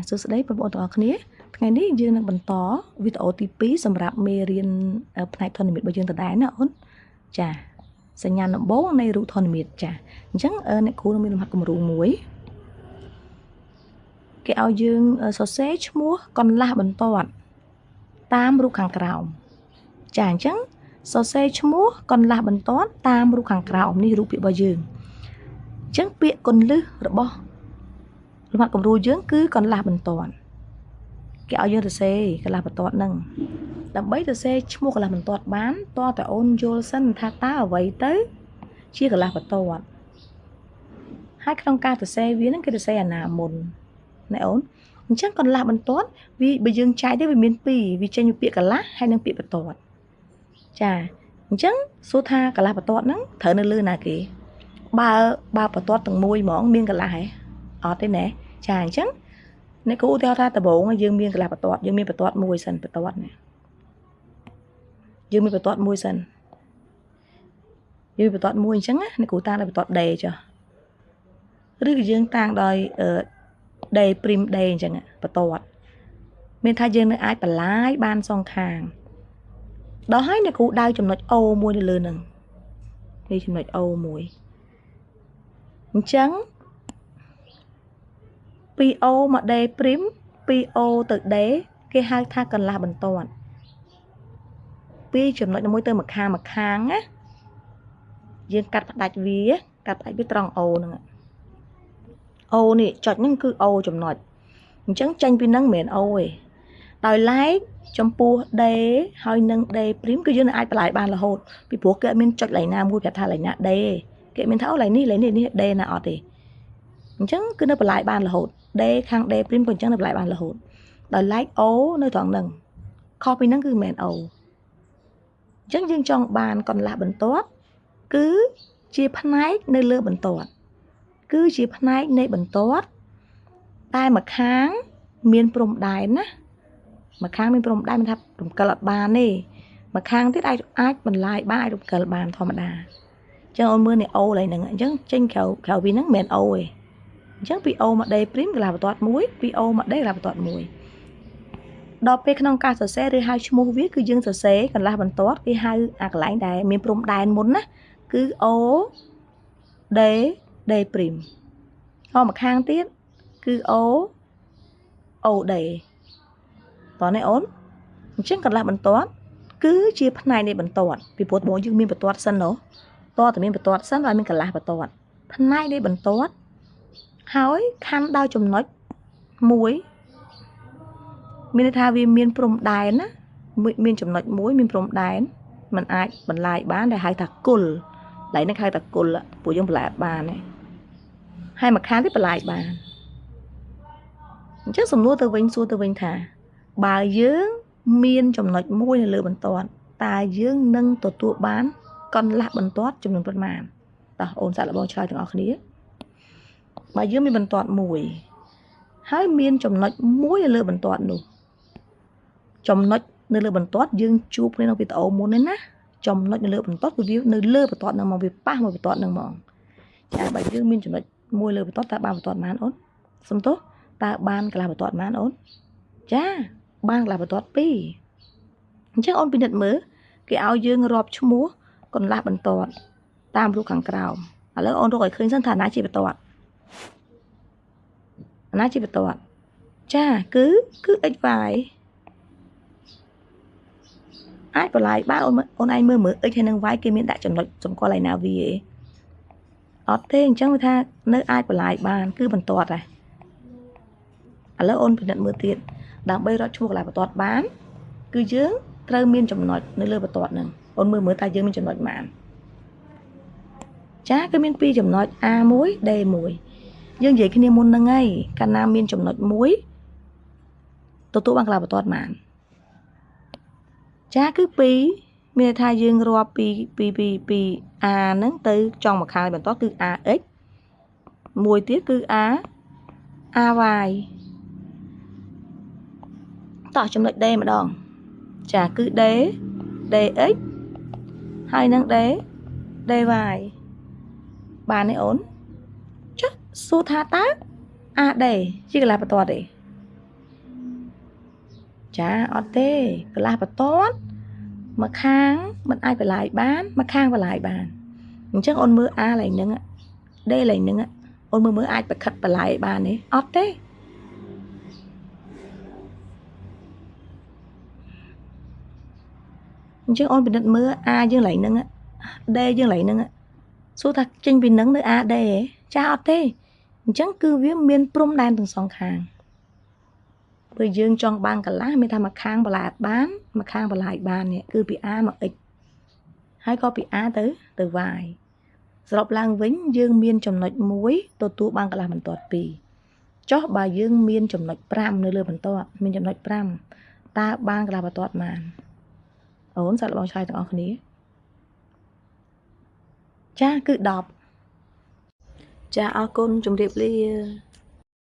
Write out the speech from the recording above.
សួស្តីបងប្អូនទាំងអស់គ្នាថ្ងៃនេះយើងនឹងបន្តវីដេអូទី2សម្រាប់មេរៀនផ្នែកធនធានរបស់យើងដដែលណាអូនចាសញ្ញាដំបូងនៃរូបធនធានចាអញ្ចឹងអ្នកគ្រូនឹងមានលំហាត់គំរូមួយគេឲ្យយើងសរសេរឈ្មោះកន្លះបន្ទាត់តាមរូបខាងក្រោមចាអញ្ចឹងសរសេរឈ្មោះកន្លះបន្ទាត់តាមរូបខាងក្រោមនេះរូបភាពរបស់យើងអញ្ចឹងពាក្យកន្លឹះរបស់លំហាត់គំរូយើងគឺកន្លះបន្ទាត់គេឲ្យយើងសរសេរកន្លះបន្ទាត់ហ្នឹងដើម្បីសរសេរឈ្មោះកន្លះបន្ទាត់បានតើតើអូនយល់សិនថាតើអ្វីទៅជាកន្លះបន្ទាត់ហើយក្នុងការសរសេរវាហ្នឹងគេសរសេរអាណាមុនណែអូនអញ្ចឹងកន្លះបន្ទាត់វាបើយើងចែកទៅវាមាន2វាចេញពីពាក្យកន្លះហើយនិងពាក្យបន្ទាត់ចាអញ្ចឹងសួរថាកន្លះបន្ទាត់ហ្នឹងត្រូវនៅលើណាគេបើបន្ទាត់ទាំងមួយហ្មងមានកន្លះហ៎អត់ទេណែចាអញ្ចឹងអ្នកគ្រូឧទាហរណ៍ថាដំបូងយើងមានកន្លះបន្ទាត់យើងមានបន្ទាត់មួយសិនបន្ទាត់នេះយើងមានបន្ទាត់មួយសិនយើងមានបន្ទាត់មួយអញ្ចឹងណាអ្នកគ្រូតាំងដោយបន្ទាត់ D ចុះឬក៏យើងតាំងដោយ D prim D អញ្ចឹងបន្ទាត់មានថាយើងនឹងអាចបន្លាយបានសងខាងដល់ហើយអ្នកគ្រូដៅចំណុច O មួយនៅលើនឹងនេះចំណុច O មួយអញ្ចឹងពី O មក D prim ពី O ទៅ D គេហៅថាកន្លះបន្ទាត់ពីចំណុចមួយទៅម្ខាងណាយើងកាត់ផ្ដាច់វាត្រង់ O ហ្នឹង O នេះចុចហ្នឹងគឺ O ចំណុចអញ្ចឹងចេញពីហ្នឹងមិនមែន O ទេដោយឡែកចំពោះ D ហើយនឹង D prim គឺយើងអាចបន្លាយបានរហូតពីព្រោះគេអត់មានចុចឡើងណាមួយប្រាប់ថាឡើងណា D គេមានថាអូឡើងនេះ D ណាអត់ទេអញ្ចឹងគឺនៅបន្លាយបានរហូត D ខាង D prim ក៏អញ្ចឹងនៅបន្លាយបានរហូតដោយឡែក O នៅត្រង់ហ្នឹងខុសពីហ្នឹងគឺមិនមែន O អញ្ចឹងយើងចង់បានកន្លះបន្ទាត់គឺជាផ្នែកនៅលើបន្ទាត់គឺជាផ្នែកនៃបន្ទាត់តែម្ខាងមានព្រំដែនណាម្ខាងមានព្រំដែនមិនថារំកិលអត់បានទេម្ខាងទៀតអាចបន្លាយបានអាចរំកិលបានធម្មតាអញ្ចឹងអូនមើលនេះ O ឡើយហ្នឹងអញ្ចឹងចេញក្រៅពីហ្នឹងមិនមែន O ទេអញ្ចឹងពី O មក D prim កន្លះបន្ទាត់មួយពី O មក D កន្លះបន្ទាត់មួយដល់ពេលក្នុងការសរសេរឬហៅឈ្មោះវាគឺយើងសរសេរកន្លះបន្ទាត់គេហៅអាកន្លែងដែលមានព្រំដែនមុនណាគឺ O D D prim ហើយម្ខាងទៀតគឺ O D តោះនេះអូនអញ្ចឹងកន្លះបន្ទាត់គឺជាផ្នែកនៃបន្ទាត់ពីព្រោះបងយើងមានបន្ទាត់សិនតើតើមានបន្ទាត់សិនហើយមានកន្លះបន្ទាត់ផ្នែកនៃបន្ទាត់ហើយខណ្ឌដោយចំណុចមួយមានន័យថាវាមានព្រំដែនណាមានចំណុចមួយមានព្រំដែនมันអាចបន្លាយបានដែលហៅថាគុលឡើយនេះហៅថាគុលពួកយើងបន្លាយអត់បានទេហើយមួយខាងទៀតបន្លាយបានអញ្ចឹងសំណួរទៅវិញថាបើយើងមានចំណុចមួយនៅលើបន្ទាត់តើយើងនឹងទទួលបានកន្លះបន្ទាត់ចំនួនប៉ុន្មានតោះអូនសាក់លបងឆ្លើយទាំងអស់គ្នាបើយើងមានបន្ទាត់មួយហើយមានចំណុចមួយនៅលើបន្ទាត់នោះចំណុចនៅលើបន្ទាត់យើងជួបគ្នានៅវីដេអូមុននេះណាចំណុចនៅលើបន្ទាត់គឺវានៅលើបន្ទាត់នឹងមកវាប៉ះមកបន្ទាត់នឹងមកចាបើយើងមានចំណុចមួយលើបន្ទាត់តើបានបន្ទាត់ប៉ុន្មានអូនសំទោសតើបានកន្លះបន្ទាត់ប៉ុន្មានអូនចាបានកន្លះបន្ទាត់2អញ្ចឹងអូនពិនិត្យមើលគេឲ្យយើងរាប់ឈ្មោះកន្លះបន្ទាត់តាមរូបខាងក្រោមឥឡូវអូនរកឲ្យឃើញសិនថាណាជាបន្ទាត់ណាជាបន្ទាត់ចាគឺ xy អាចបន្លាយបានអូនឯងមើល x ហើយនឹង y គេមានដាក់ចំណុចសម្គាល់ឯណាវាឯងអត់ទេអញ្ចឹងវាថានៅអាចបន្លាយបានគឺបន្ទាត់ដែរឥឡូវអូនពិនិត្យមើលទៀតដើម្បីរកឈ្មោះកន្លះបន្ទាត់បានគឺយើងត្រូវមានចំណុចនៅលើបន្ទាត់ហ្នឹងអូនមើលតើយើងមានចំណុចប៉ុន្មានចាគឺមាន2ចំណុច A1 D1 យើងនិយាយគ្នាមុនហ្នឹងហើយកាលណាមានចំណុចមួយទទួលបានកន្លះបន្ទាត់ប៉ុន្មានចាគឺ2មានន័យថាយើងរាប់ពី A ហ្នឹងទៅចុងម្ខាងបន្ទាត់គឺ AX មួយទៀតគឺ AY តោះចំណុច D ម្ដងចាគឺ DX ហើយនឹង DY បានទេអូនចុះសួរថាតើ AD ជាកន្លះបន្ទាត់ទេ Chà, ọt thế, cái là bà tốt. Mà kháng, mình ai phải lại bán, mà kháng phải lại bán. Chắc ôn mưa A lại nâng ạ. Đây lại nâng ạ. Ôn mưa ai phải khất phải lại bán ấy. Ọt thế. Chắc ôn bình định mưa A dương lại nâng ạ. D dương lại nâng ạ. Số thật chênh bình nâng nữa A D ấy. Chà, ọt thế. Chắc cứ viết miên prum đàn từng song kháng. Bởi dương trong ban cả lá mình tham mà kháng và lại bán, mà kháng và lại bán này cứ bị A mà ít. Hay có bị A tới từ vài. Sọc lang vĩnh dương miên trong nạch muối tô tu ban cả lá mình tuột bì. Chó bà dương miên trong nạch pram nơi lừa mình tuột, miên trong nạch pram. Ta ban cả lá bà tuột màn. Ổn sao là bọn trai tặng ọc ní. Cha cứ đọc. Cha áo côn trong điệp ly